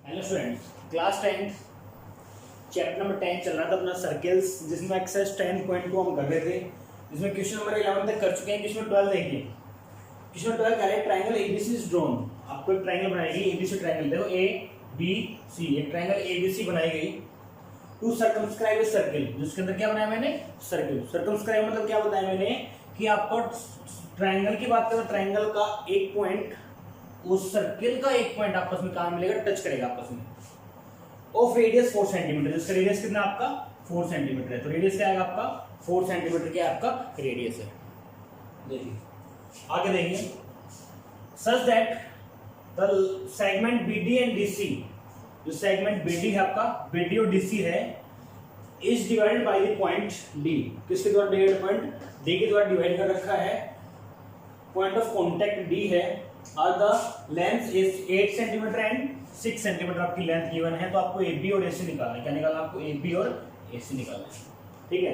Hello students, class 10 chapter number 10 चल रहा था अपना सर्कल्स, जिसमें एक्सरसाइज 10.2 हम कर रहे थे, जिसमें क्वेश्चन नंबर 11 तक कर चुके हैं। क्वेश्चन 12 देखिए। क्वेश्चन 12 कह रहे हैं ट्रायंगल एबीसी इज ड्रॉन। आपको एक ट्रायंगल बनाएगी एबीसी ट्रायंगल, देखो ए बी सी, एक ट्रायंगल एबीसी बनाई गई टू सर्कमस्क्राइब ए सर्कल, जिसके अंदर क्या बनाया मैंने, सर्कल। सर्कमस्क्राइब मतलब क्या बताया मैंने कि आपको ट्रायंगल की बात करें, ट्रायंगल का एक पॉइंट उस सर्किल का एक पॉइंट आपस में कहां मिलेगा, टच करेगा आपस में। ऑफ रेडियस 4 सेंटीमीटर, जिसका रेडियस कितना आपका 4 सेंटीमीटर है, तो रेडियस क्या आएगा आपका 4 सेंटीमीटर क्या आपका रेडियस है। देखिए आगे देखिए, such that the segment BD and DC, जो सेगमेंट बीडी है आपका, बीडी और डीसी है, is divided by the point D. किसके द्वारा डिवाइड, पॉइंट डी के द्वारा डिवाइड कर रखा है। पॉइंट ऑफ कांटेक्ट डी है और the length is 8 centimetre and 6 centimetre आपकी लेंथ गिवन है। तो आपको ए बी और ए सी निकालना है। क्या निकालना है आपको, ए बी और ए सी निकालना है। ठीक है,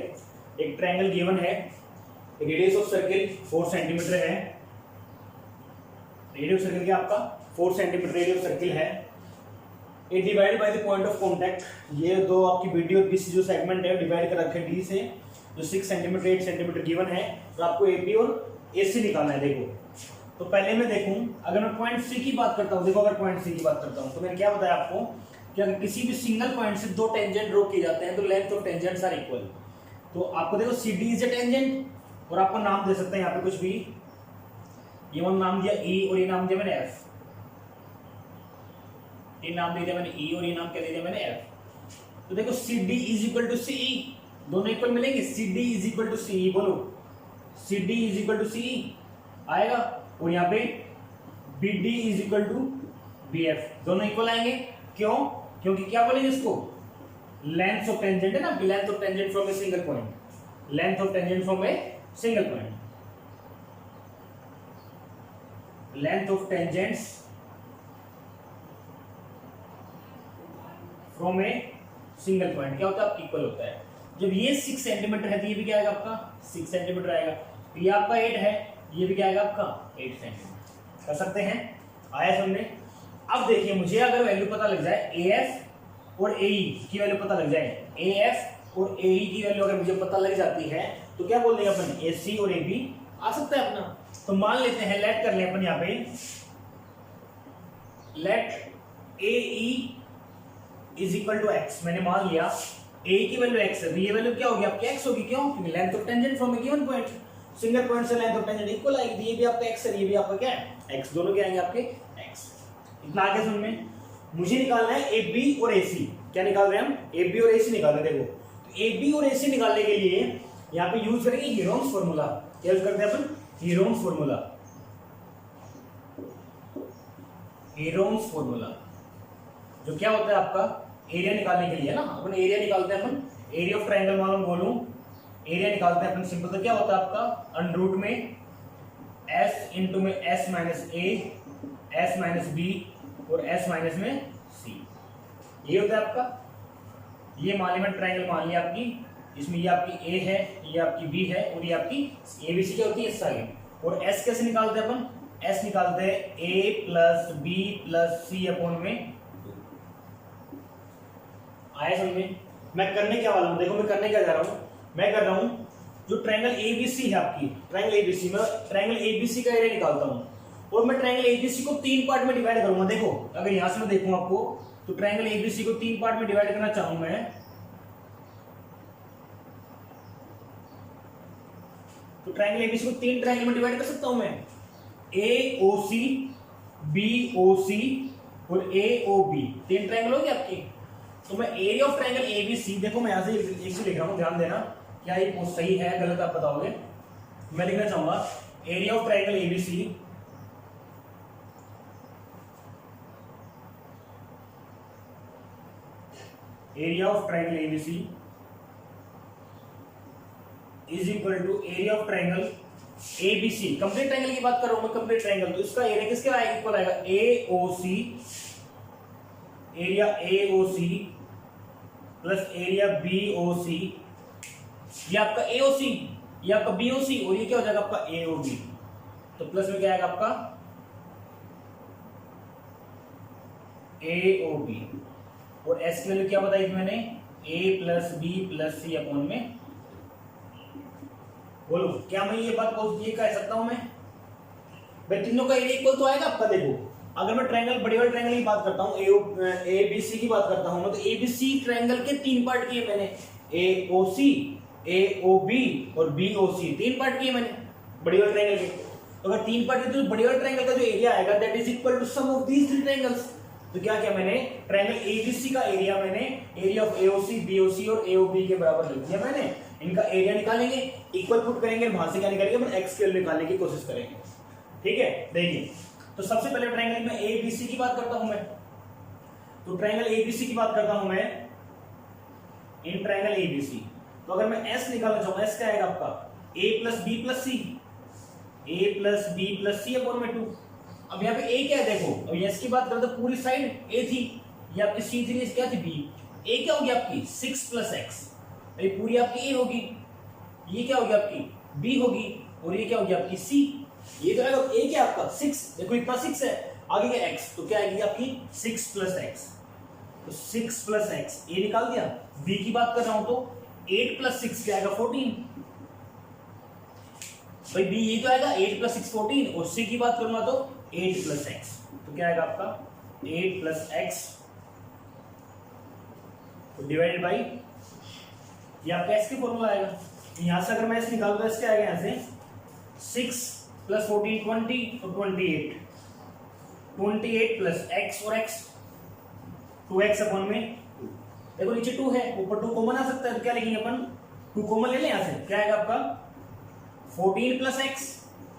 एक ट्रायंगल गिवन है, रेडियस ऑफ सर्किल 4 सेंटीमीटर है, रेडियस सर्किल क्या आपका 4 सेंटीमीटर रेडियस सर्किल है। ये divide by the point of contact, ये दो आपकी बीडी और बीसी जो सेगमेंट है डिवाइड कर रखे डी से, जो 6 सेंटीमीटर 8 सेंटीमीटर गिवन है। तो आपको ए बी और ए सी निकालना है। देखो तो पहले मैं देखूं, अगर मैं पॉइंट सी की बात करता हूं, देखो अगर पॉइंट सी की बात करता हूं तो मैंने क्या बताया आपको कि अगर किसी भी सिंगल पॉइंट से दो टेंजेंट ड्रॉ किए जाते हैं तो length of tangents are equal. तो आपको देखो C D is a tangent और आपको नाम दे सकते हैं यहाँ पे कुछ भी, ये मैंने नाम दिया ई और ये नाम दिया मैंने एफ, ये नाम दे दिया मैंने ई और ये नाम क्या दे दिया मैंने एफ। तो देखो C D is equal to C E, दोनों इक्वल मिलेंगे। C D is equal to C E, बोलो C D is equal to C E आएगा, और यहाँ पे B D is equal to B F, दोनों इक्वल आएंगे। क्यों? क्योंकि क्या बोलेंगे इसको, लेंथ ऑफ टेंजेंट है ना, length of tangent from a single point, length of tangent from a single point, length of tangents from a single point क्या होता है, इक्वल होता है। जब ये 6 सेंटीमीटर है तो ये भी क्या आएगा आपका 6 सेंटीमीटर आएगा। ये आपका 8 है, ये भी क्या आएगा आपका 8 सेंटीमीटर। कर सकते हैं, आया समझे। अब देखिए मुझे अगर वैल्यू पता लग जाए ए एफ और ए ई की वैल्यू पता लग जाए, ए एफ और ए ई की वैल्यू अगर मुझे पता लग जाती है तो क्या बोल देंगे अपन, ए सी और ए बी आ सकता है अपना। तो मान लेते हैं, लेट कर ले अपन यहाँ पे, let A E is equal to x. मैंने मान लिया ए की वैल्यू एक्स है, तो ये वैल्यू क्या होगी आपकी एक्स होगी। क्यों? क्योंकि length of tangent from A given point, single point से लेंथ ऑफ टेंजेंट इक्वल आएगी। ये भी आपका एक्स है, ये भी आपका क्या है एक्स, दोनों क्या आएंगे आपके एक्स। इतना आगे समझ में। मुझे निकालना है ए बी और ए सी। क्या निकाल रहे हैं हम, ए बी और ए सी निकाल रहे हैं। देखो तो ए बी और ए सी निकालने के लिए यहाँ पे यूज करेंगे हीरोन्स फॉर्मूला। क्या यूज करते हैं अपन, हीरोन्स फॉर्मूला। हीरोन्स फॉर्मूला जो क्या होता है आपका एरिया निकालने के लिए ना, अपन एरिया निकालते हैं, अपन एरिया ऑफ ट्रायंगल मान बोलूं, एरिया निकालते हैं अपन सिंपल। तो क्या होता है आपका अंडर रूट में s इंटू में s माइनस ए, s माइनस बी और s माइनस में c, ये होता है आपका। ये मान लिया, ट्रायंगल मान लिया आपकी, इसमें ये आपकी a है, ये आपकी b है और ये आपकी abc क्या होती है साइड। और s कैसे निकालते हैं अपन, s निकालते हैं a plus b plus c upon में 2। आया समझ में। मैं करने क्या वाला हूं, देखो मैं करने क्या जा रहा हूं, मैं कर रहा हूं जो ट्रायंगल एबीसी है आपकी, ट्रायंगल एबीसी, मैं ट्रायंगल एबीसी का एरिया निकालता हूं और मैं ट्रायंगल एबीसी को 3 पार्ट में डिवाइड करूंगा। देखो अगर यहां से मैं देखूं आपको तो ट्रायंगल एबीसी को 3 पार्ट में डिवाइड करना चाहूं मैं, तो ट्रायंगल एबीसी को 3 ट्रायंगल में डिवाइड कर सकता हूं मैं, ए ओ सी, बी ओ सी और ए ओ बी, 3 ट्रायंगल हो गए आपके। तो मैं एरिया ऑफ ट्रायंगल एबीसी, देखो मैं यहां से एक से लिख रहा हूं, ध्यान देना क्या ये सही है गलत आप बताओगे। मैं लिखना चाहूंगा area of triangle ABC area of triangle ABC is equal to area of triangle ABC. Complete triangle की बात कर रहा हूं मैं, कंप्लीट ट्रायंगल, तो इसका एरिया किसके इक्वल आएगा, A O C, area A O C plus area B O C, ये आपका ए ओ सी, ये आपका बी ओ सी और ये क्या हो जाएगा आपका ए ओ बी। तो प्लस में क्या आएगा आपका AOB, और S की वैल्यू क्या बताई थी मैंने, A plus B plus C upon में, बोलो क्या मैं ये बात ये कह सकता हूं मैं भाई तीनों का एरिया इक्वल तो आएगा आपका। देखो अगर मैं ट्रायंगल, बड़े वाले ट्रायंगल की बात करता हूँ, ABC की बात करता हूँ मैं, तो ABC ट्रायंगल के 3 पार्ट किए मैंने, AOC, AOB और BOC, 3 पार्ट किए मैंने बड़े वाले ट्रायंगल के। तो अगर 3 पार्ट किए तो बड़े वाले ट्रायंगल का जो एरिया आएगा that is equal to sum of these 3 triangles. तो क्या किया मैंने, ट्रायंगल ABC का एरिया मैंने एरिया ऑफ AOC, BOC और AOB के बराबर लिख दिया मैंने। इनका एरिया निकालेंगे, इक्वल पुट करेंगे, वहां से क्या निकालेंगे, अपन एक्स की वैल्यू निकालने की कोशिश करेंगे। ठीक है, देखिए तो सबसे पहले ट्रायंगल में ABC की बात करता हूं मैं, तो ट्रायंगल ABC की बात करता हूं मैं, इन ट्रायंगल ABC। तो अगर मैं S निकालना चाहूँ, S क्या आएगा आपका, A plus B plus C, A plus B plus C upon में 2। अब यहाँ पे A क्या है, देखो अब S की बात करें तो पूरी साइड A थी, ये आपकी C थी, क्या थी B, A क्या होगी आपकी 6 प्लस X, ये पूरी आपकी A होगी, ये क्या होगी आपकी B होगी, और ये क्या होगी आपकी C। ये तो आएगा A क्या आपका 6, देखो इतना 6 है, आगे क्या X, तो क्या आएगी आपकी 6 प्लस X, तो 6 प्लस X A निकाल दिया। B की बात कर रहा हूं तो 8 प्लस 6 क्या आएगा 14, भाई B ये तो आएगा 8 प्लस 6 14, और C की बात करूंगा तो 8 प्लस X, तो क्या आएगा आपका 8 प्लस X डिवाइडेड बाई, ये आपका S की फॉर्मूला आएगा। यहां से अगर मैं S निकालूं तो S क्या आएगा, यहां से 6 प्लस 14 20, तो 28, 28 प्लस X और X 2x अपॉन में, देखो नीचे 2 है, ऊपर 2 कॉमन आ सकता है, तो क्या लिखेंगे अपन 2 कॉमन ले लें यहां से, क्या आएगा आपका 14 प्लस x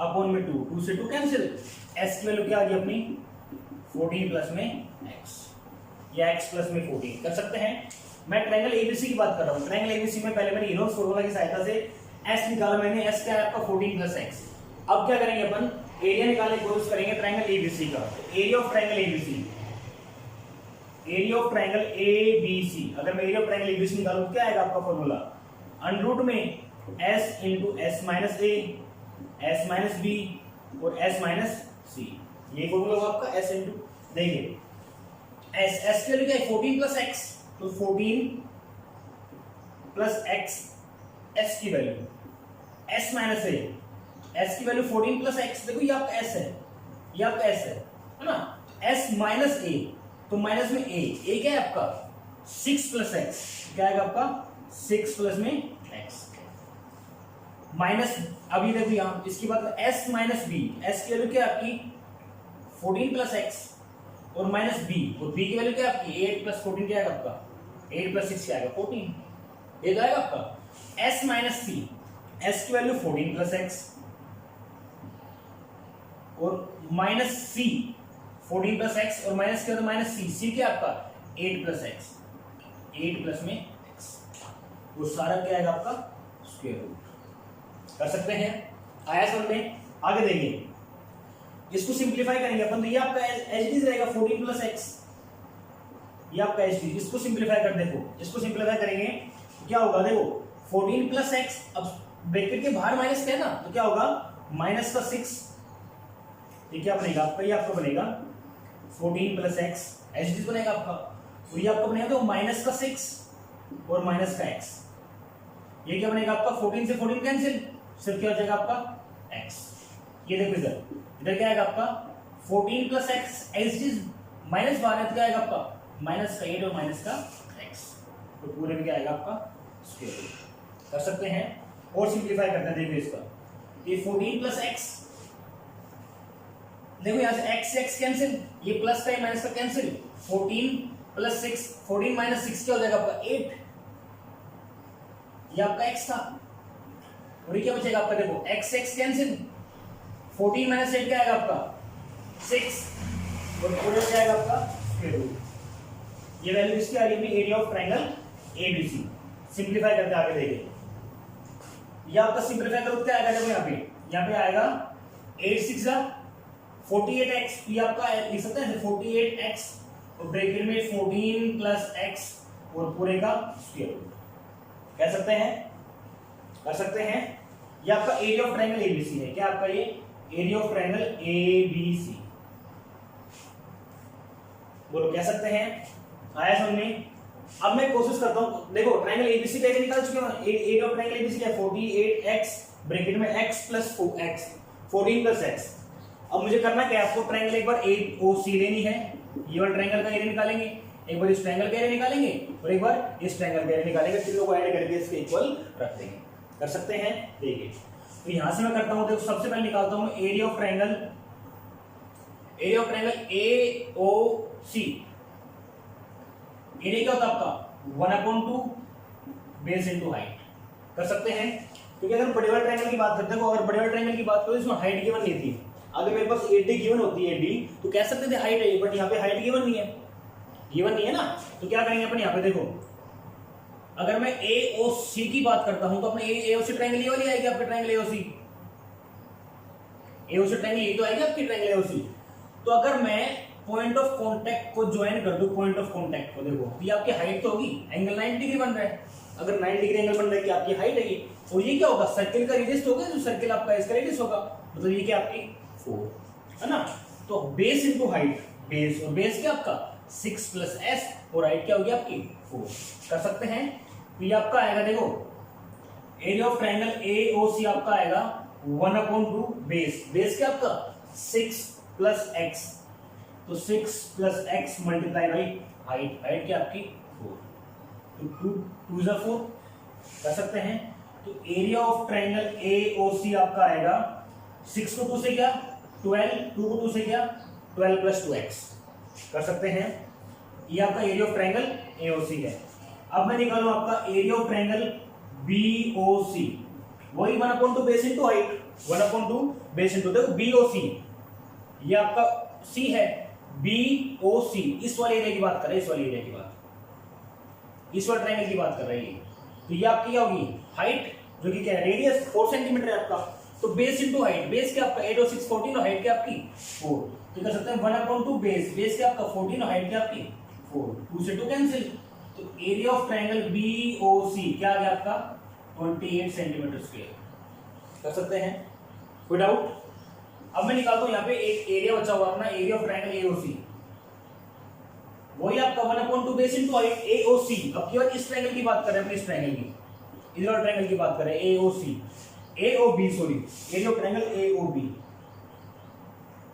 अपॉन में 2, 2 से 2 कैंसिल, s की वैल्यू क्या आ गई अपनी 14 प्लस में x, या x प्लस में 14 कर सकते हैं। मैं ट्रायंगल ABC की बात कर रहा हूं, ट्रायंगल ABC में पहले मैंने यूलर्स फॉर्मूला की सहायता से s निकाला मैंने, s क्या है आपका 14 प्लस x। अब क्या करेंगे अपन, एरिया निकालने की कोशिश करेंगे ट्रायंगल ABC का। Area of triangle ABC, area of triangle ABC, अगर मैं एरिया ऑफ ट्रायंगल ABC निकालूं तो क्या आएगा आपका फॉर्मूला, अंडर रूट में s into s minus a, s minus b और s माइनस c, ये फॉर्मूला होगा आपका s इंटू, देखिए s के लिए क्या है 14 प्लस x, तो 14 प्लस x, s की value s minus a, s की वैल्यू 14 प्लस x, देखो ये आपका s है, ये आपका s है ना, s माइनस a, तो माइनस में a क्या है आपका 6 प्लस x, क्या आएगा आपका 6 प्लस में x माइनस, अभी देखो यहां इसकी बात s माइनस b, s की वैल्यू क्या है आपकी 14 प्लस x और माइनस b, और b की वैल्यू क्या है आपकी 8 प्लस 14 क्या आएगा आपका 8 प्लस 6 क्या आएगा 14, ये तो आएगा आपका s माइनस c, s की वैल्यू 14 प्लस x और माइनस c 14 प्लस x और माइनस क्या, माइनस c क्या आपका 8 प्लस x, 8 प्लस में x, वो सारा क्या आएगा आपका स्क्वायर रूट, कर सकते हैं, आया समझ में। आगे देखिए इसको सिंपलीफाई करेंगे अपन, तो ये आपका एच डी रहेगा 14 प्लस एक्स, ये आपका एच डी, इसको सिंपलीफाई कर, देखो इसको सिंपलीफाई करेंगे तो क्या होगा, देखो 14 प्लस एक्स, अब ब्रैकेट के बाहर माइनस का है ना, तो क्या होगा माइनस का 6, ये क्या बनेगा आपका, ये आपका बनेगा 14 प्लस एक्स एच डी बनेगा आपका, तो ये आपका बनेगा तो माइनस का 6 और माइनस का x, ये क्या बनेगा आपका 14 से 14 कैंसिल, सिर्फ क्या हो जाएगा आपका x, ये देखो इधर क्या आएगा आपका 14 प्लस एक्स, एच माइनस बाहर है तो क्या आएगा आपका माइनस का 8 और माइनस का x, तो पूरे में क्या आएगा आपका स्क्वायर रूट, कर सकते हैं। और सिंपलीफाई करते हैं, देखो इसका ये 14 प्लस एक्स, देखो यहां से x से x कैंसिल, ये प्लस का माइनस का कैंसिल, 14 प्लस 6, 14 माइनस 6 क्या हो जाएगा आपका 8, ये आपका x था, और ये क्या बचेगा आपका, देखो x x कैंसिल, 14 माइनस 8 क्या आएगा आपका 6, और पूरे क्या आएगा आपका स्क्वायर रूट। ये वैल्यू इसकी आ रही है area of triangle ABC। Simplify करते आगे देखिए, ये आपका सिंपलीफाई करो क्या आएगा, देखो यहाँ पे आएगा 8 6 48x, ये आपका लिख सकते हैं 48x और ब्रैकेट में 14 प्लस x और पूरे का स्क्वायर रूट, कह सकते हैं, कर सकते हैं। ये आपका एरिया ऑफ ट्रायंगल ABC है, क्या आपका ये एरिया ऑफ ट्रायंगल ABC। बोलो कह सकते हैं, आया समझ में। अब मैं कोशिश करता हूं, देखो ट्रायंगल एबीसी का एरिया निकाल चुके हैं। एरिया ऑफ ट्रायंगल एबीसी क्या है 48x ब्रैकेट में x plus 4x 14 plus x। अब मुझे करना क्या है, आपको ट्रायंगल एक बार AOC लेनी है, ये वाला ट्रायंगल का एरिया निकालेंगे, एक बार इस ट्रायंगल का एरिया निकालेंगे और एक बार इस ट्रायंगल का एरिया निकालेंगे, तीनों को ऐड करके इसके इक्वल रख देंगे। कर सकते हैं, देखिए तो यहां से मैं करता हूं, देखो सबसे पहले निकालता हूं area of triangle AOC। Area क्या होता है आपका 1/2 बेस इनटू हाइट। कर सकते हैं, क्योंकि अगर बड़े वाले ट्रायंगल की बात करते हैं, अगर बड़े वाले ट्रायंगल की बात करो इसमें हाइट गिवन नहीं थी। अगर मेरे पास AD गिवन होती है AD तो कह सकते थे हाइट है, बट यहाँ पे हाइट गिवन नहीं है ना, तो क्या करेंगे अपन यहाँ पे देखो, अगर मैं AOC की बात करता हूं तो अपने AOC ट्रायंगल ये वाली आएगी आपके ट्रायंगल AOC ट्रायंगल ये तो आएगी आपकी ट्रायंगल AOC। तो अगर मैं पॉइंट ऑफ कांटेक्ट को ज्वाइन कर दूं, पॉइंट ऑफ कांटेक्ट को देखो, ये आपकी हाइट तो होगी, एंगल 90 डिग्री बन रहा है, अगर 90 डिग्री एंगल बन रहा है कि आपकी हाइट है ये, और ये क्या होगा सर्किल का रेडियस होगा, जो सर्किल आपका इसका रेडियस होगा, मतलब ये क्या आपकी 4 है ना। तो बेस इनटू हाइट, बेस और बेस क्या आपका 6 प्लस s और हाइट क्या होगी आपकी 4। कर सकते हैं, तो ये आपका आएगा देखो एरिया ऑफ ट्रायंगल AOC आपका आएगा 1/2 बेस क्या आपका 6 प्लस x, तो 6 plus x multiply by height क्या आपकी 4, तो 2 = 4। कर सकते हैं, तो एरिया ऑफ ट्रायंगल AOC आपका आएगा 6 को 2 से क्या 12, 2 को 2 से क्या 12 प्लस 2x। कर सकते हैं, ये आपका एरिया ऑफ ट्रायंगल AOC है। अब मैं निकालू आपका एरिया ऑफ ट्रायंगल BOC, वही 1/2 base into height, 1/2 base into, देखो BOC ये आपका C है, BOC इस वाले एरिया की बात कर रहे हैं, इस वाले एरिया की बात, इस वाले ट्रायंगल की बात कर रही है। तो ये आपकी क्या होगी हाइट, जो कि क्या है रेडियस 4 सेंटीमीटर है आपका, तो बेस इनटू हाइट, बेस क्या आपका 8 और 6 14 और हाइट क्या आपकी 4, तो कर सकते हैं 1/2 बेस क्या आपका 14 और हाइट क्या आपकी 4, 2 से 2 कैंसिल, तो एरिया ऑफ ट्रायंगल BOC क्या आ गया आपका 28 सेंटीमीटर स्क्वायर। कर सकते हैं, कोई डाउट। अब मैं निकालता हूं यहाँ पे एक एरिया बचा हुआ अपना एरिया ऑफ ट्रायंगल AOC, वही आपका 1/2 बेस इनटू हाइट AOC। अब केवल इस ट्रायंगल की बात कर रहे हैं, अपने इस ट्रायंगल की, इधर वाले ट्रायंगल की बात कर रहे हैं AOB sorry, area of triangle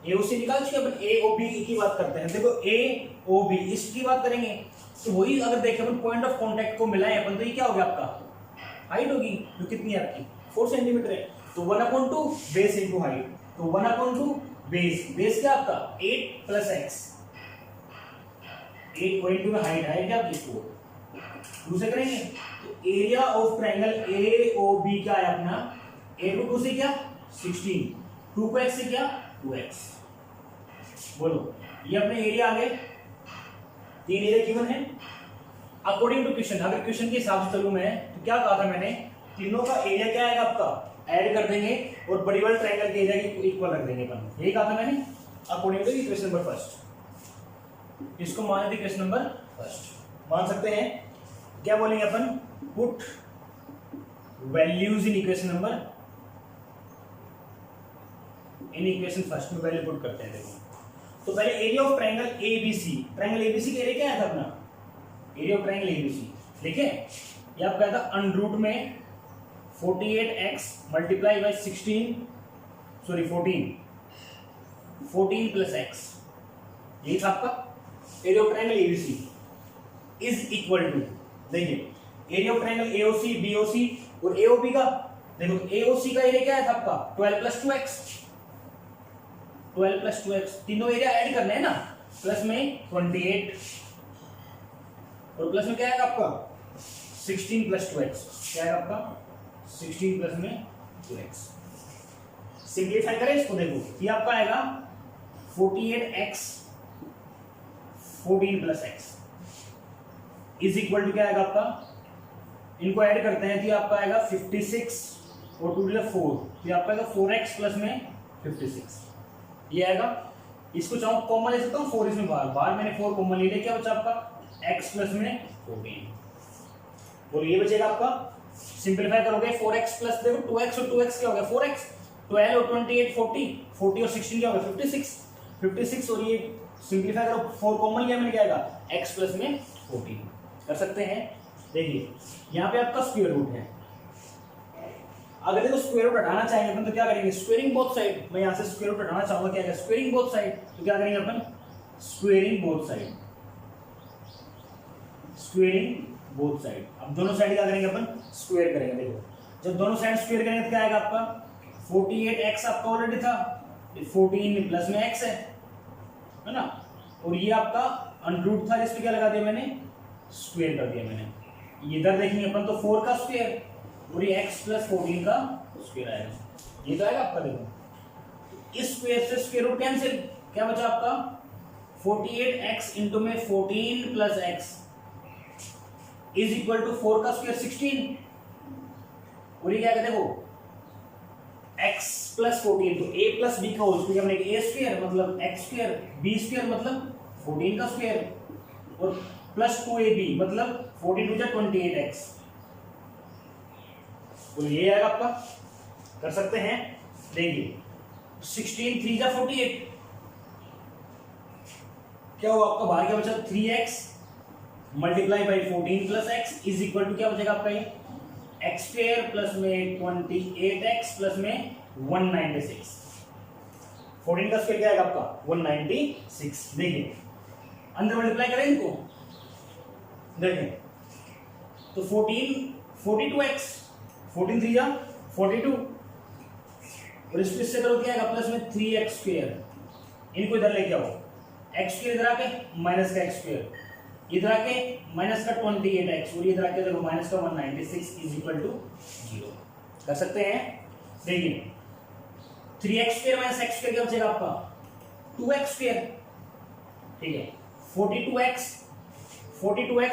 AOC निकाल चुके अपन, AOB की बात करते हैं। देखो AOB इसकी बात करेंगे तो वही अगर देखें अपन पॉइंट ऑफ कांटेक्ट को मिलाएं अपन, तो ये क्या हो गया आपका हाइट होगी, जो कितनी है आपकी 4 सेंटीमीटर है, तो 1/2 बेस इनटू हाइट, तो 1/2 बेस क्या आपका 8 प्लस x, 8 को इनटू हाइट क्या आपकी 4, 2 से करेंगे, तो एरिया ऑफ ट्रायंगल AOB क्या है अपना 8 को 2 से क्या 16, 2 को x से क्या 2x। बोलो ये अपने एरिया आ गए, 3 एरिया गिवन है अकॉर्डिंग टू क्वेश्चन। अगर क्वेश्चन के हिसाब से चलूं मैं, तो क्या कहा था मैंने, तीनों का एरिया क्या आएगा आपका ऐड कर देंगे और बड़ी वाले ट्रायंगल के एरिया की इक्वल रख देंगे अपन, यही कहा था मैंने according to equation number first. इसको मान लेते क्वेश्चन नंबर फर्स्ट, मान सकते हैं। क्या बोलेंगे अपन, put values in equation number, in equation first में वैल्यू पुट करते हैं। देखो तो पहले area of triangle ABC, triangle ABC का एरिया क्या आया था अपना, एरिया ऑफ ट्रायंगल ABC लिखे, ये आपका आया था अंडर रूट में 48x multiply by 14 plus x, यही था आपका area of triangle ABC is equal to, देखिए area of triangle AOC BOC और AOB का, देखो AOC का एरिया क्या है आपका 12 प्लस 2x, 12 प्लस 2x, तीनों एरिया ऐड करने हैं ना, प्लस में 28 और प्लस में क्या आएगा आपका 16 प्लस 2x, क्या आएगा आपका 16 प्लस में 2x। सिंप्लीफाई करें इसको, देखो ये आपका आएगा 48x 14 plus x is equal to क्या आएगा आपका, इनको ऐड करते हैं तो ये आपका आएगा 56 और 2 4, तो ये आपका आएगा 4x प्लस में 56, ये आएगा। इसको चाहो कॉमन ले सकता हूँ 4 इसमें, बाहर मैंने 4 कॉमन ले लिया, क्या बचा आपका x प्लस में 14, और ये बचेगा आपका, सिंपलीफाई करोगे 4x प्लस, देखो 2x और 2x क्या हो गया 4x, 12 और 28 40 और 16 क्या हो गया 56, 56 और ये सिंप्लीफाई करो 4 कॉमन लिया मैंने, क्या आएगा x प्लस में 14 कर सकते हैं। देखिए यहाँ पे आपका स्क्वायर रूट है, अगर देखो स्क्वायर रूट हटाना चाहेंगे अपन तो क्या करेंगे, स्क्वेयरिंग बोथ साइड। मैं यहाँ से स्क्वायर रूट हटाना चाहूंगा, क्या है स्क्वेयरिंग बोथ साइड, तो क्या करेंगे अपन squaring both side, squaring both side. अब दोनों साइड क्या करेंगे अपन स्क्वायर करेंगे। देखो जब दोनों साइड स्क्वायर करेंगे तो क्या आएगा आपका 48x आपका ऑलरेडी था, 14 प्लस में x है ना, और ये आपका अंडरूट था जिसपे क्या लगा दिया मैंने स्क्वायर कर दिया मैंने। इधर देखेंगे अपन तो 4 का स्क्वायर और ये x प्लस 14 का स्क्वायर आएगा, ये तो आएगा आपका। देखो इस स्क्वायर से स्क्वायर रूट कैंसिल, क्या बचा आपका 48x इंटू में 14 plus x is equal to 4 का स्क्वायर 16, और ये क्या है देखो x प्लस 14, तो a प्लस b का होल स्क्वायर हमने a स्क्वायर मतलब x स्क्वायर, b स्क्वायर मतलब 14 का स्क्वायर, और प्लस 2ab मतलब 14 टू 28x, तो ये आएगा आपका। कर सकते हैं। देखिए 16 3 जा 48, क्या हुआ आपका बाहर क्या बचा 3x multiply by 14 plus x is equal to क्या बचेगा आपका ये x स्क्वायर प्लस में 28x प्लस में 196, 14 का स्क्वायर क्या आएगा आपका 196। देखिए अंदर मल्टीप्लाई करें इनको, देखें तो 42x 14 3 जा 42, और इससे करो क्या आएगा प्लस में 3x स्क्वायर, इनको इधर लेके आओ, x स्क्वायर इधर आके माइनस का x स्क्वायर, इधर आके माइनस का 28x, और इधर आके देखो माइनस का 196 इज इक्वल टू 0। कर सकते हैं। देखिए 3x square minus x square क्या बचेगा आपका 2x स्क्वायर, ठीक है 42x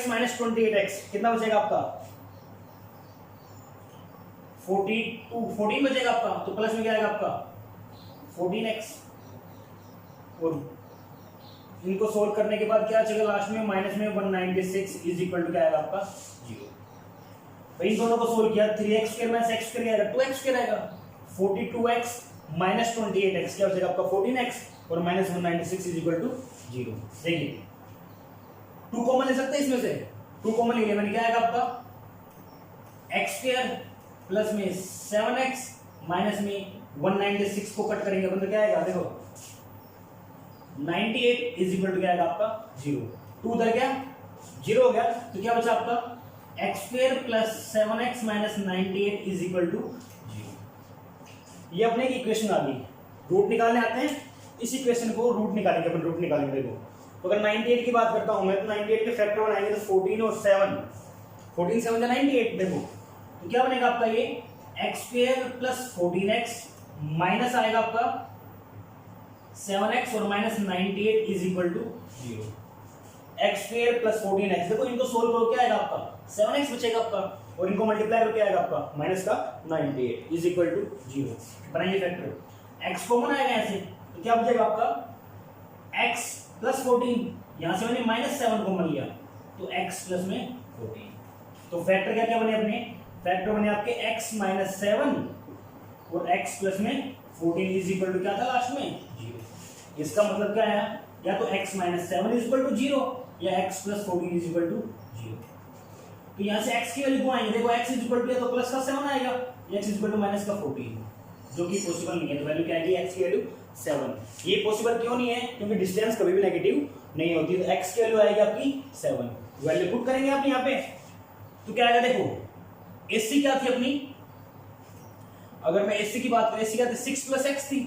माइनस 28x कितना बचेगा आपका 14 बचेगा आपका, तो प्लस में क्या आएगा आपका 14x, और इनको सोल्व करने के बाद क्या चलेगा लास्ट में माइनस में 196 इज इक्वल टू क्या आएगा आपका 0। भाई इन दोनों को सोल्व किया 3x square minus x square आएगा 2x स्क्वायर आएगा, 42x माइनस 28x क्या बचेगा आपका 14x, और माइनस 196 इज इक्वल टू 0। देखिए 2 कॉमन ले सकते हैं इसमें से, 2 कॉमन ले लिया मैंने, क्या आएगा आपका x स्क्वायर प्लस में 7x माइनस में 196 को कट करेंगे अपन तो क्या आएगा देखो 98 इज इक्वल टू क्या आएगा आपका 0, 2 उधर गया 0 हो गया, तो क्या बचा आपका x square plus 7x minus 98 is equal to 0। ये अपने एक इक्वेशन आ गई, रूट निकालने आते हैं, इस इक्वेशन को रूट निकालेंगे अपन, रूट निकालेंगे। देखो तो अगर 98 की बात करता हूं मैं, तो 98 के फैक्टर बनाएंगे तो 14 और 7, 14 7 जा 98, देखो तो क्या बनेगा आपका ये x square plus 14x minus आएगा आपका 7x और minus 98 is equal to 0। x square plus 14x, देखो इनको सोल्व करो क्या आएगा आपका 7x बचेगा आपका, और इनको मल्टीप्लाई करो क्या आएगा आपका माइनस का 98 इज इक्वल टू 0। बनाइए फैक्टर, x कॉमन आएगा ऐसे तो क्या बचेगा आपका x प्लस 14, यहां से मैंने माइनस 7 कॉमन लिया तो x प्लस में 14, तो फैक्टर क्या क्या बने अपने, फैक्टर बने आपके x माइनस 7 और x प्लस में 14 इज इक्वल टू क्या था लास्ट में 0। इसका मतलब क्या है, या तो x minus 7 is equal to 0 या x plus 14 is equal to 0। तो यहाँ से x की वैल्यू को आएंगे, देखो x इज इक्वल टू तो प्लस का 7 आएगा, x is equal to minus का 14, जो कि पॉसिबल नहीं है, तो वैल्यू क्या आएगी x की वैल्यू 7। ये पॉसिबल क्यों नहीं है, क्योंकि डिस्टेंस कभी भी नेगेटिव नहीं होती, तो x की वैल्यू आएगी आपकी 7। वैल्यू पुट करेंगे आप यहाँ पे तो क्या आएगा, देखो एससी क्या थी अपनी, अगर मैं एससी की बात करें, एससी क्या थी 6 प्लस एक्स थी,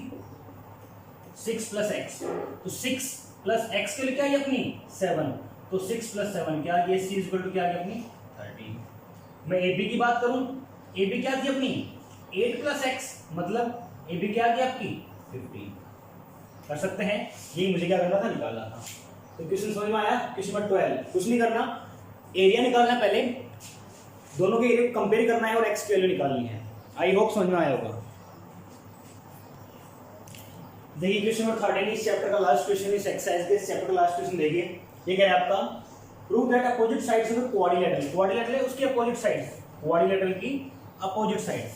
6 प्लस एक्स, तो 6 प्लस एक्स के लिए क्या है अपनी 7, तो 6 प्लस 7 क्या ये सी इक्वल टू क्या है अपनी 13। मैं AB की बात करूं, AB क्या थी अपनी 8 प्लस एक्स, मतलब AB क्या थी आपकी 15। कर सकते हैं, ये मुझे क्या करना था, निकालना था। तो क्वेश्चन समझ में आया, क्वेश्चन नंबर 12। कुछ नहीं करना, एरिया निकालना है पहले, दोनों के एरिया कंपेयर करना है और एक्स की वैल्यू निकालनी है। आई होप समझ में आया होगा। देखिए क्वेश्चन नंबर 13 इस चैप्टर का लास्ट क्वेश्चन, इस एक्सरसाइज के इस चैप्टर का लास्ट क्वेश्चन देखिए। ये क्या है आपका, prove that opposite sides of quadrilateral, quadrilateral है उसकी अपोजिट साइड्स, क्वाड्रिलेटरल की opposite sides,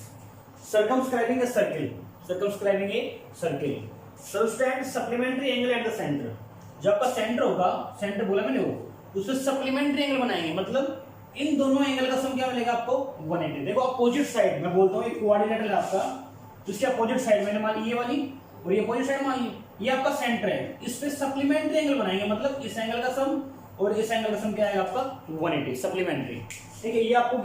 circumscribing a circle, circumscribing a circle, subtended supplementary angle at the centre. जो आपका सेंटर होगा, सेंटर बोला मैंने वो, उससे सप्लीमेंट्री एंगल बनाएंगे, मतलब इन दोनों एंगल का सम क्या मिलेगा आपको 180। देखो अपोजिट साइड मैं बोलता हूँ, एक कोऑर्डिनेटर है आपका, तो इसके अपोजिट साइड मैंने मान ली ये वाली और ये अपोजिट साइड मान ली, ये आपका सेंटर है, इस पे सप्लीमेंट्री एंगल बनाएंगे, मतलब इस एंगल का सम और इस एंगल का सम क्या आएगा आपका 180 सप्लीमेंट्री। ठीक है, ये आपको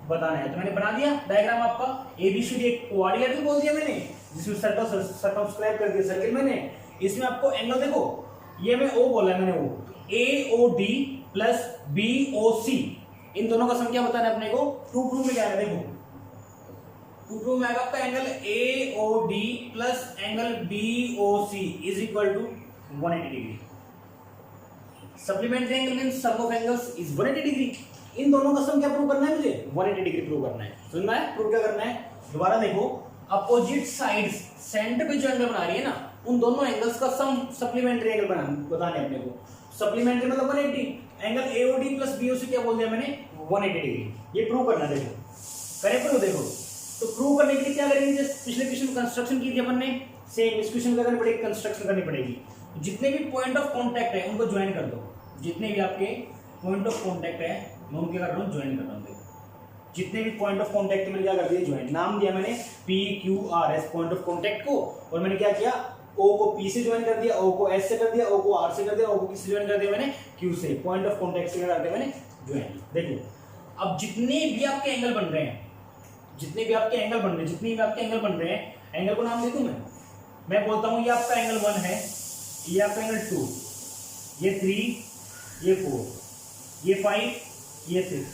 बताना है, तो मैंने बना दिया डायग्राम आपका। एबीसीडी एक कोऑर्डिनेटर बोल दिया मैंने, जिसमें सर्कल सर्कमस्क्राइब कर दिया सर्किल मैंने। इसमें आपको एंगल देखो, ये मैं ओ बोला है मैंने, वो एओडी प्लस बीओसी, इन दोनों का सम क्या बताना है अपने को, टू प्रूव में क्या है, देखो टू प्रूव में आएगा आपका angle AOD plus angle BOC is equal to 180 degree. Supplementary angle means sum of angles is 180 degree. इन दोनों का सम क्या प्रूव करना है मुझे, 180 डिग्री प्रूव करना है। सुनना है, प्रूव क्या करना है, दोबारा देखो, अपोजिट साइड्स सेंटर पे जो एंगल बना रही है ना, उन दोनों एंगल्स का सम सप्लीमेंट्री एंगल बताने अपने को। सप्लीमेंट्री मतलब 180, एंगल एओडी प्लस बीओसी क्या बोल दिया मैंने 180 डिग्री। ये प्रूव करना, देखो करें प्रूव। देखो तो प्रूव करने के लिए क्या करेंगे, जैसे पिछले क्वेश्चन कंस्ट्रक्शन की थी अपन ने, सेम इस क्वेश्चन में करनी पड़ेगी, कंस्ट्रक्शन करनी पड़ेगी। जितने भी पॉइंट ऑफ कांटेक्ट है उनको ज्वाइन कर दो, जितने भी आपके पॉइंट ऑफ कांटेक्ट है मैं उनके कर रहा हूँ ज्वाइन कर रहा हूँ। देखो जितने भी पॉइंट ऑफ कांटेक्ट मैंने क्या कर दिया ज्वाइन, नाम दिया मैंने P Q R S point of contact को, और मैंने क्या किया ओ को पी से ज्वाइन कर दिया, ओ को एस से कर दिया, ओ को आर से कर दिया, ओ को किससे ज्वाइन कर दिया मैंने क्यू से, पॉइंट ऑफ कांटेक्ट से कर दिया मैंने ज्वाइन। देखो अब जितने भी आपके एंगल बन रहे हैं, जितने भी आपके एंगल बन रहे हैं, जितने भी आपके एंगल बन रहे हैं, एंगल को नाम दे दूं मैं बोलता हूं ये आपका एंगल 1 है, ये आपका एंगल 2, ये 3, ये 4, ये 5, ये 6,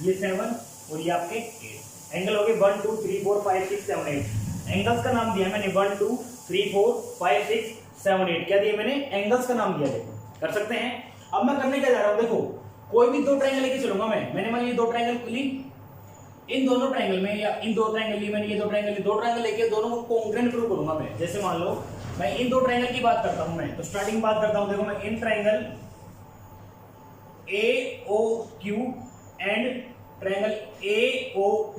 ये 7 और ये आपके 8 एंगल हो गए 1 2 3 4 5 6 7 8। एंगल्स का नाम दिया मैंने 1 2 3 4 5 6 7 8, क्या दिया मैंने एंगल्स का नाम दिया। देखो कर सकते हैं। अब मैं करने क्या जा रहा हूं, देखो कोई भी दो ट्रायंगल लेके चलूंगा मैंने मान ली दो ट्रायंगल ली, इन दोनों ट्रायंगल में या इन दो ट्रायंगल ली मैंने, ये दो ट्रायंगल लेके दोनों को कॉन्ग्रुएंट प्रूव करूंगा मैं। जैसे मान लो मैं इन दो ट्रायंगल की बात करता हूं, मैं तो स्टार्टिंग बात करता हूं, देखो मैं in triangle AOQ and triangle AOP,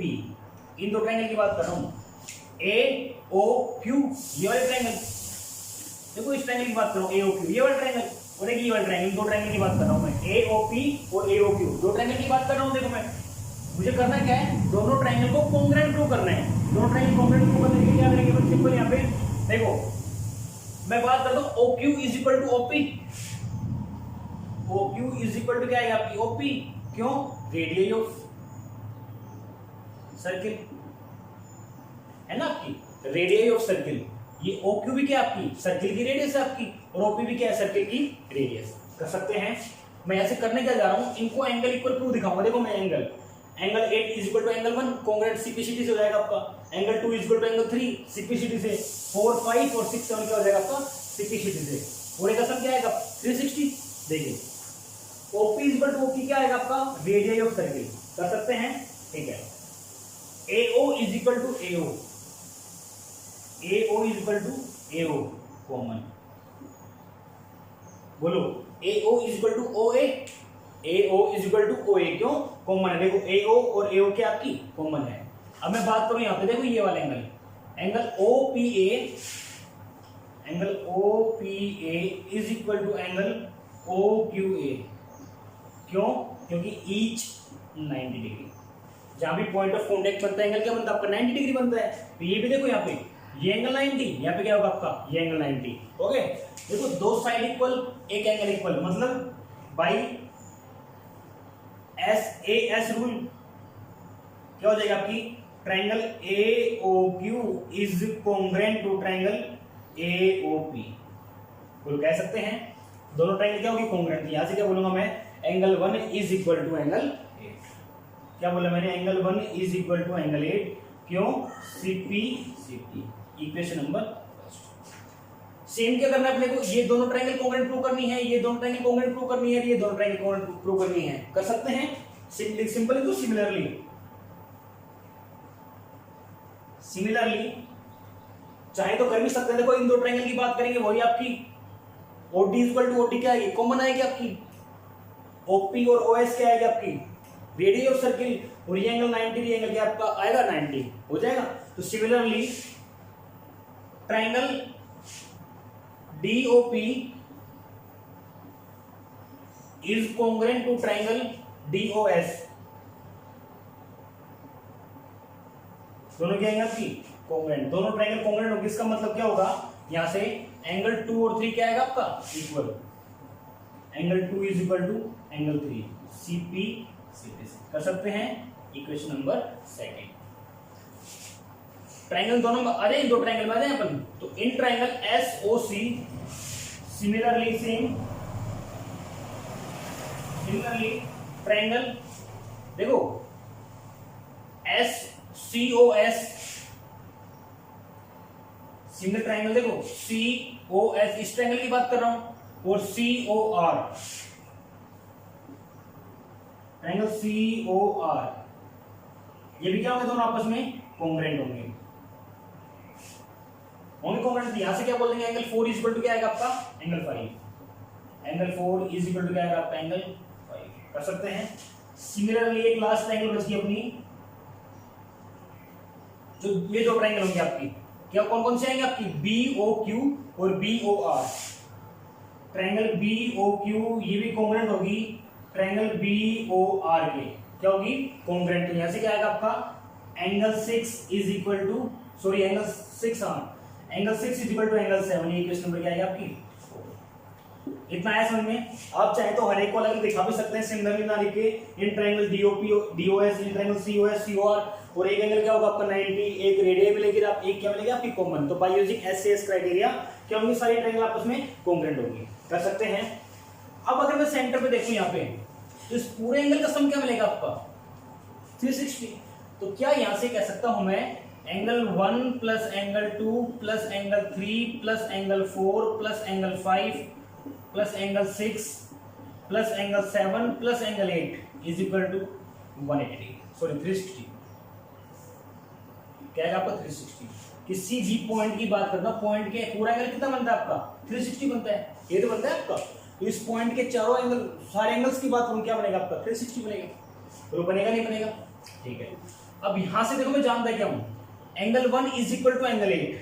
इन दो ट्रायंगल की बात कर रहा हूं। AOQ ये वाले ट्रायंगल, देखो इस ट्रायंगल की बात कर रहा हूं, AOQ ये वाला ट्रायंगल और एक ये वाला ट्रायंगल, दो ट्रायंगल की बात कर रहा हूं मैं, AOP और AOQ दो ट्रायंगल की बात कर रहा हूं। देखो मैं मुझे करना क्या है, दोनों ट्रायंगल को कॉन्ग्रुएंट प्रूव करना है। दोनों ट्रायंगल कॉन्ग्रुएंट प्रूव करने के लिए क्या करेंगे, बहुत सिंपल, यहाँ पे देखो मैं बात करता हूं OQ is equal to OP, OQ is equal to क्या है आपकी OP, क्यों, रेडियस ऑफ सर्किल है ना आपकी, रेडियस ऑफ सर्किल। ये OQ भी क्या आपकी सर्किल की रेडियस है आपकी, और OP भी क्या है सर्किल की रेडियस। कर सकते हैं। मैं ऐसे करने क्या जा रहा हूं, इनको एंगल इक्वल प्रूव दिखाऊंगा। देखो मैं angle 8 is equal to angle 1 congruent simplicity से हो जाएगा आपका, angle 2 is equal to angle 3 simplicity से, 4 5 और 6 7 क्या हो जाएगा आपका सिंप्लिसिटी से, पूरे का सम क्या आएगा 360। देखिए OP is equal to OP क्या आएगा आपका रेडियस ऑफ सर्किल। कर सकते हैं, ठीक है। AO is equal to AO, AO is equal to AO common, बोलो AO is equal to OA, AO is equal to OA क्यों कॉमन है। देखो AO और AO क्या आपकी कॉमन है। अब मैं बात करूं यहां पे, देखो ये वाला angle, angle OPA is equal to angle OQA, क्यों, क्योंकि ईच 90 डिग्री। जहां भी पॉइंट ऑफ कांटेक्ट बनता है एंगल क्या बनता है आपका 90 डिग्री बनता है। तो ये भी देखो यहाँ पे ये एंगल 90, यहाँ पे क्या होगा आपका ये एंगल 90। ओके देखो दो साइड इक्वल एक एंगल इक्वल, मतलब बाई SAS रूल क्या हो जाएगा आपकी, triangle AOQ is congruent to triangle AOP। बोल कह सकते हैं दोनों ट्रायंगल क्या होगी कॉन्ग्रुएंट। यहां से क्या बोलूंगा मैं, angle 1 is equal to angle 8। क्या बोला मैंने, angle 1 is equal to angle 8, क्यों, CP equation number first. Same क्या करना है अपने को, ये दोनों ट्रायंगल कॉन्ग्रुएंट प्रूव करनी है, ये दोनों ट्रायंगल कॉन्ग्रुएंट प्रूव करनी है, ये दोनों ट्रायंगल कॉन्ग्रुएंट प्रूव करनी है। कर सकते हैं सिंपली तो सिमिलरली चाहे तो कर भी सकते हैं। देखो इन दो ट्रायंगल की बात करेंगे, वही आपकी OD इक्वल टू OD क्या आएगी कॉमन आएगी आपकी, OP और OS क्या आएगी आपकी रेडियस ऑफ सर्किल, और ये एंगल 90 ये एंगल क्या आपका आएगा 90 हो जाएगा। तो similarly triangle DOP is congruent to triangle DOS। दोनों क्या आएंगे आपकी कॉन्ग्रुएंट, दोनों ट्राइंगल कॉन्ग्रुएंट होगी। इसका मतलब क्या होगा, यहां से एंगल 2 और 3 क्या आएगा आपका equal, angle 2 is equal to angle 3, CP कर सकते हैं। Equation number second. ट्राइंगल दोनों में आ जाए, दो ट्राइंगल में आ जाए अपन, तो in triangle SOC similarly triangle देखो SCOS सिमिलर ट्राइंगल देखो COS, इस ट्राइंगल की बात कर रहा हूं, और COR ट्राइंगल COR, ये भी क्या होंगे दोनों आपस में कॉन्ग्रुएंट होंगे कॉन्ग्रुएंट। यहां से क्या बोल देंगे, एंगल 4 इज इक्वल टू क्या आएगा आपका angle 5, angle 4 is equal to क्या आएगा आपका एंगल 5 कर सकते हैं। सिमिलरली एक लास्ट ट्राइंगल बच गई अपनी, जो ये दो ट्राइंगल होंगे आपकी, क्या कौन कौन से आएंगे आपकी BOQ और BOR। ट्राइंगल BOQ ये भी कॉन्ग्रुएंट होगी ट्राइंगल BOR के, क्या होगी कॉन्ग्रुएंट। यहां से क्या आएगा आपका angle 6 is equal to, sorry angle 6, हाँ angle 6 is equal to angle 7। ये इक्वेशन नंबर क्या आएगा आपकी, इतना आया समझ में। आप चाहे तो हर एक को अलग दिखा भी सकते हैं, सिमिलरली ना लिख के, in triangle DOS, in triangle COS COR, और एक एंगल क्या होगा आपका 90, एक रेडियन मिलेगी, आप एक क्या मिलेगा आपकी कॉमन। तो बाय यूजिंग SAS क्राइटेरिया क्या होंगी, सारी ट्राइंगल आपस में कॉन्ग्रुएंट होंगी, कर सकते हैं। अब अगर मैं सेंटर पे देखूं यहाँ पे, तो इस पूरे एंगल का सम क्या मिलेगा आपका 360। तो क्या यहां से कह सकता हूं मैं angle 1 plus angle 2 plus angle 3 plus angle 4 plus angle 5 plus angle 6 plus angle 7 plus angle 8 is equal to 180, sorry 360। क्या है आपका 360। किसी भी पॉइंट की बात करना, पॉइंट के पूरा एंगल कितना बनता है आपका 360 बनता है, ये तो बनता है आपका। तो इस पॉइंट के चारों एंगल, सारे एंगल्स की बात करूं, क्या बनेगा आपका 360 बनेगा। तो बनेगा नहीं बनेगा, ठीक है। अब यहां से देखो मैं जानता क्या हूं, angle 1 is equal to angle 8,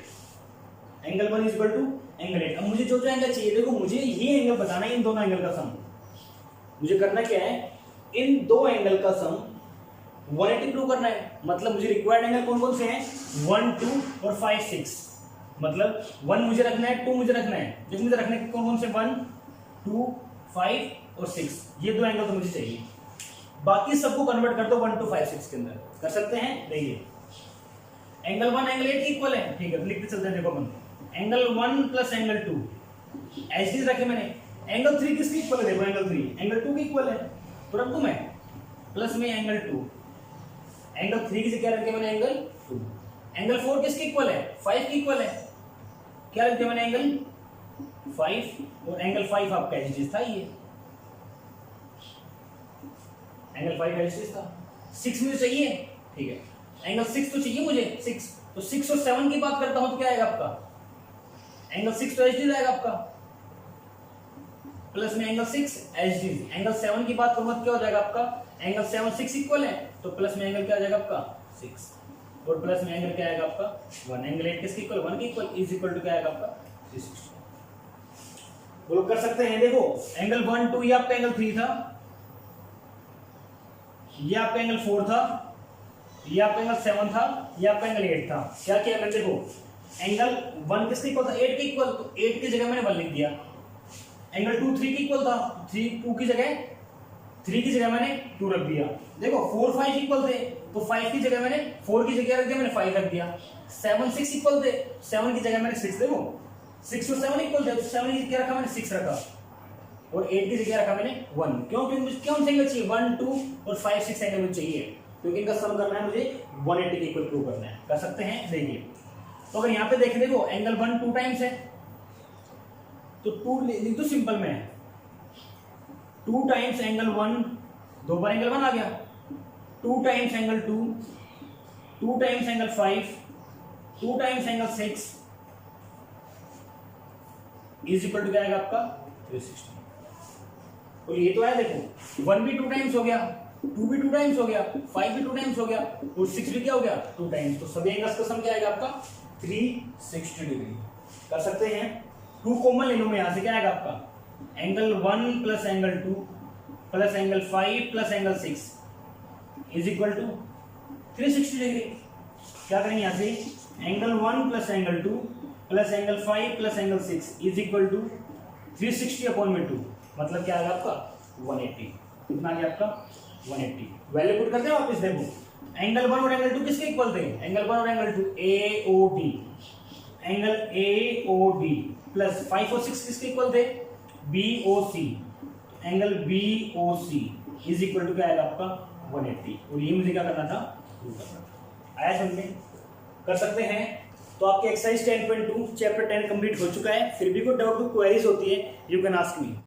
angle 1 is equal to angle 8। अब मुझे जो जो एंगल चाहिए, देखो मुझे ये एंगल बताना है, इन दोनों एंगल का सम मुझे करना क्या है, इन दो एंगल का सम 180 प्रूव करना है। मतलब मुझे रिक्वायर्ड एंगल कौन कौन से हैं, 1, 2 और 5, 6। मतलब 1 मुझे रखना है, 2 मुझे रखना है, जो मुझे रखने कौन कौन से 1, 2, 5 और 6, ये दो एंगल तो मुझे चाहिए। बाकी सबको कन्वर्ट कर दो 1, 2, 5, 6 के अंदर, कर सकते हैं। देखिए एंगल 1 एंगल 8 इक्वल है, ठीक है, लिखते चलते हैं। देखो अपन एंगल 1 प्लस एंगल 2 ऐसे रखे मैंने, एंगल 3 किसके इक्वल है, देखो एंगल 3 एंगल 2 के इक्वल है, तो रख दूं मैं प्लस में एंगल 2, एंगल 3 की जगह रखे मैंने एंगल 2, एंगल 4 किसके इक्वल है, 5 के इक्वल है, क्या रख दिया मैंने एंगल 5, और एंगल 5 आपका एच था, ये एंगल 5 एच था। 6 मुझे चाहिए, ठीक है, एंगल 6 तो चाहिए मुझे, 6 तो 6 और 7 की बात करता हूं तो क्या आएगा आपका एंगल 6 तो एच आएगा आपका, प्लस में एंगल 6 एच डी। एंगल 7 की बात करूंगा क्या हो जाएगा आपका, एंगल 7 6 इक्वल है, तो प्लस में एंगल क्या आ जाएगा आपका 6, और प्लस में एंगल क्या आएगा आपका 1। एंगल 8 किसके इक्वल, 1 के इक्वल, इज इक्वल टू क्या आएगा आपका 360। बोलो कर सकते हैं। देखो एंगल 1, 2 ये आपका एंगल 3 था, ये आपका एंगल 4 था, ये आपका एंगल 7 था, ये आपका एंगल 8 था। क्या किया मैंने, देखो एंगल 1 किसके इक्वल था, 8 के इक्वल, तो 8 की जगह मैंने 1 लिख दिया। एंगल 2 3 के इक्वल था, 2 की जगह मैंने 2 रख दिया। देखो 4 5 इक्वल थे, तो 5 की जगह मैंने 4 की जगह रख दिया, मैंने 5 रख दिया। 7 6 इक्वल थे, 7 की जगह मैंने 6, देखो 6 और 7 इक्वल थे, तो 7 की जगह रखा मैंने 6 रखा, और 8 की जगह रखा मैंने 1। क्यों, क्योंकि मुझे कौन सा एंगल चाहिए, 1 2 और 5 6 एंगल मुझे चाहिए, क्योंकि इनका सम करना है मुझे 180 के इक्वल प्रूव करना है। कर सकते हैं। देखिए तो अगर यहाँ पे देखें, देखो एंगल 1 2 टाइम्स है, तो 2 लिख दो सिंपल में, 2 टाइम्स एंगल 1, 2 बार एंगल 1 आ गया, 2 times angle 2, 2 times angle 5, 2 times angle 6 is equal to क्या आएगा आपका 360। और ये तो है, देखो 1 भी 2 टाइम्स हो गया, 2 भी 2 टाइम्स हो गया, 5 भी 2 टाइम्स हो गया, और 6 भी क्या हो गया 2 टाइम्स। तो सभी एंगल्स का सम क्या आएगा आपका 360 डिग्री। कर सकते हैं। 2 कॉमन ले लो मैं यहाँ से, क्या आएगा आपका angle 1 plus angle 2 plus angle 5 plus angle 6 is equal to 360 degree. क्या करेंगे यहाँ से, angle 1 plus angle 2 plus angle 5 plus angle 6 is equal to 360 upon में 2, मतलब क्या आएगा आपका 180। कितना आ गया आपका 180। वैल्यू पुट करते हैं वापस, देखो एंगल 1 और एंगल 2 किसके इक्वल थे, एंगल 1 और angle 2 AOD, angle AOD plus 5 और 6 किसके इक्वल थे, BOC, angle BOC is equal to क्या आएगा आपका 180। और ये मुझे क्या करना था, आया समझ में, कर सकते हैं। तो आपके एक्सरसाइज 10.2 चैप्टर 10 कंप्लीट हो चुका है। फिर भी कोई डाउट क्वेरीज होती है, यू कैन आस्क मी।